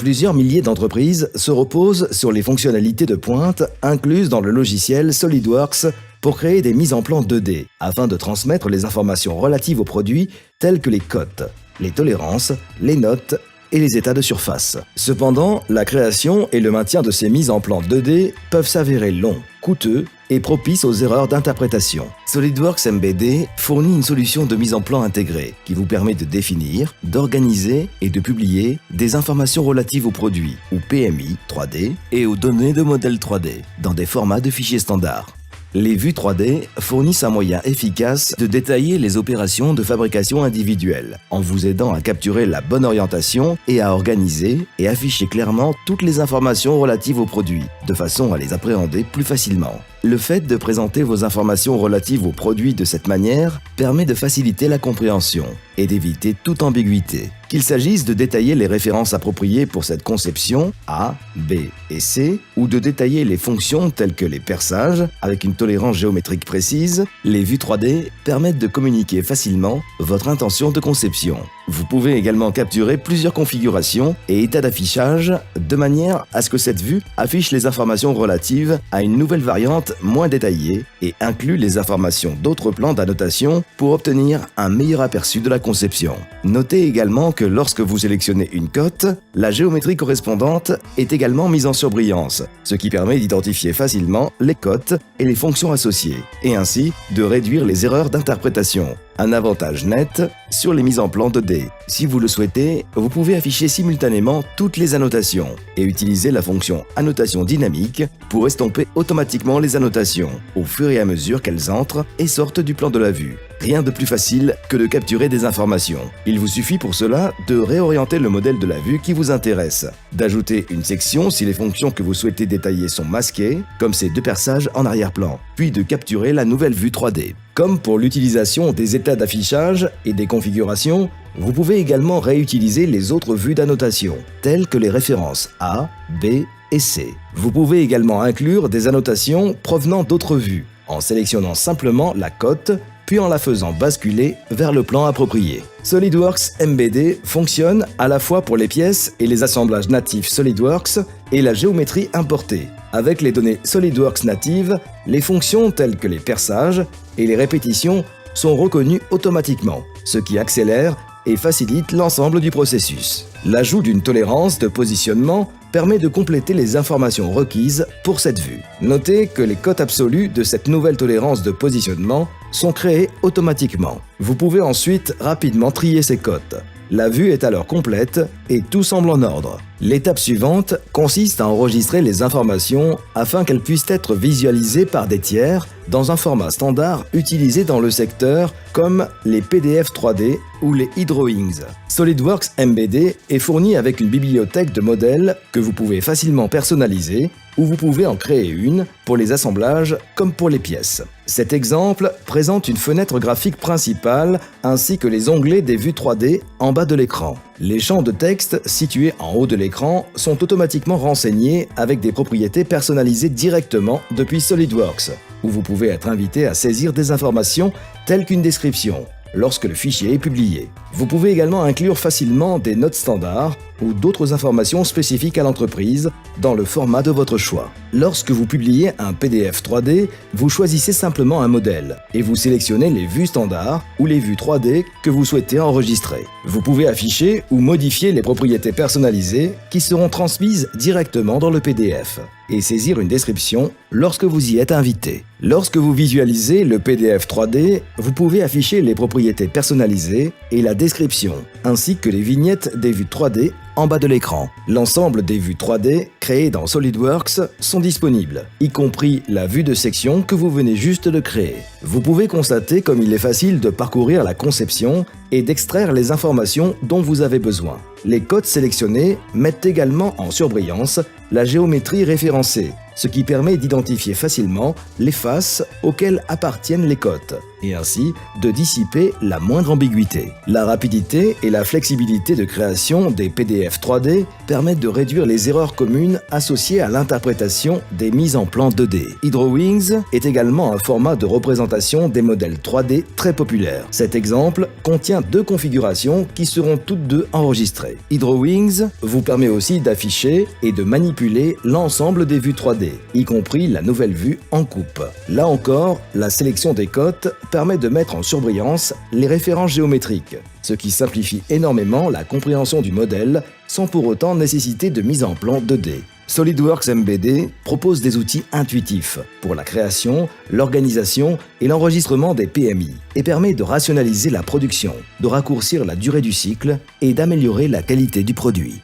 Plusieurs milliers d'entreprises se reposent sur les fonctionnalités de pointe incluses dans le logiciel SolidWorks pour créer des mises en plan 2D afin de transmettre les informations relatives aux produits telles que les cotes, les tolérances, les notes et les états de surface. Cependant, la création et le maintien de ces mises en plan 2D peuvent s'avérer longs, coûteux et propices aux erreurs d'interprétation. SolidWorks MBD fournit une solution de mise en plan intégrée qui vous permet de définir, d'organiser et de publier des informations relatives aux produits ou PMI 3D et aux données de modèles 3D dans des formats de fichiers standards. Les vues 3D fournissent un moyen efficace de détailler les opérations de fabrication individuelles, en vous aidant à capturer la bonne orientation et à organiser et afficher clairement toutes les informations relatives aux produits, de façon à les appréhender plus facilement. Le fait de présenter vos informations relatives aux produits de cette manière permet de faciliter la compréhension et d'éviter toute ambiguïté. Qu'il s'agisse de détailler les références appropriées pour cette conception A, B et C, ou de détailler les fonctions telles que les perçages avec une tolérance géométrique précise, les vues 3D permettent de communiquer facilement votre intention de conception. Vous pouvez également capturer plusieurs configurations et états d'affichage de manière à ce que cette vue affiche les informations relatives à une nouvelle variante moins détaillée et inclut les informations d'autres plans d'annotation pour obtenir un meilleur aperçu de la conception. Notez également que lorsque vous sélectionnez une cote, la géométrie correspondante est également mise en surbrillance, ce qui permet d'identifier facilement les cotes et les fonctions associées, et ainsi de réduire les erreurs d'interprétation. Un avantage net sur les mises en plan 2D. Si vous le souhaitez, vous pouvez afficher simultanément toutes les annotations et utiliser la fonction annotation dynamique pour estomper automatiquement les annotations au fur et à mesure qu'elles entrent et sortent du plan de la vue. Rien de plus facile que de capturer des informations. Il vous suffit pour cela de réorienter le modèle de la vue qui vous intéresse, d'ajouter une section si les fonctions que vous souhaitez détailler sont masquées, comme ces deux perçages en arrière-plan, puis de capturer la nouvelle vue 3D. Comme pour l'utilisation des états d'affichage et des configurations, vous pouvez également réutiliser les autres vues d'annotation, telles que les références A, B et C. Vous pouvez également inclure des annotations provenant d'autres vues, en sélectionnant simplement la cote, puis en la faisant basculer vers le plan approprié. SolidWorks MBD fonctionne à la fois pour les pièces et les assemblages natifs SolidWorks et la géométrie importée. Avec les données SolidWorks natives, les fonctions telles que les perçages et les répétitions sont reconnues automatiquement, ce qui accélère et facilite l'ensemble du processus. L'ajout d'une tolérance de positionnement permet de compléter les informations requises pour cette vue. Notez que les cotes absolues de cette nouvelle tolérance de positionnement sont créées automatiquement. Vous pouvez ensuite rapidement trier ces cotes. La vue est alors complète et tout semble en ordre. L'étape suivante consiste à enregistrer les informations afin qu'elles puissent être visualisées par des tiers dans un format standard utilisé dans le secteur comme les PDF 3D ou les e-drawings. SolidWorks MBD est fourni avec une bibliothèque de modèles que vous pouvez facilement personnaliser ou vous pouvez en créer une pour les assemblages comme pour les pièces. Cet exemple présente une fenêtre graphique principale ainsi que les onglets des vues 3D en bas de l'écran. Les champs de texte situés en haut de l'écran sont automatiquement renseignés avec des propriétés personnalisées directement depuis SolidWorks, où vous pouvez être invité à saisir des informations telles qu'une description lorsque le fichier est publié. Vous pouvez également inclure facilement des notes standards ou d'autres informations spécifiques à l'entreprise dans le format de votre choix. Lorsque vous publiez un PDF 3D, vous choisissez simplement un modèle et vous sélectionnez les vues standards ou les vues 3D que vous souhaitez enregistrer. Vous pouvez afficher ou modifier les propriétés personnalisées qui seront transmises directement dans le PDF et saisir une description lorsque vous y êtes invité. Lorsque vous visualisez le PDF 3D, vous pouvez afficher les propriétés personnalisées et la description, ainsi que les vignettes des vues 3D en bas de l'écran. L'ensemble des vues 3D créées dans SolidWorks sont disponibles, y compris la vue de section que vous venez juste de créer. Vous pouvez constater comme il est facile de parcourir la conception et d'extraire les informations dont vous avez besoin. Les codes sélectionnés mettent également en surbrillance la géométrie référencée, ce qui permet d'identifier facilement les faces auxquelles appartiennent les cotes, et ainsi de dissiper la moindre ambiguïté. La rapidité et la flexibilité de création des PDF 3D permettent de réduire les erreurs communes associées à l'interprétation des mises en plan 2D. HydroWings est également un format de représentation des modèles 3D très populaire. Cet exemple contient 2 configurations qui seront toutes deux enregistrées. HydroWings vous permet aussi d'afficher et de manipuler l'ensemble des vues 3D, y compris la nouvelle vue en coupe. Là encore, la sélection des cotes permet de mettre en surbrillance les références géométriques, ce qui simplifie énormément la compréhension du modèle sans pour autant nécessiter de mise en plan 2D. SolidWorks MBD propose des outils intuitifs pour la création, l'organisation et l'enregistrement des PMI et permet de rationaliser la production, de raccourcir la durée du cycle et d'améliorer la qualité du produit.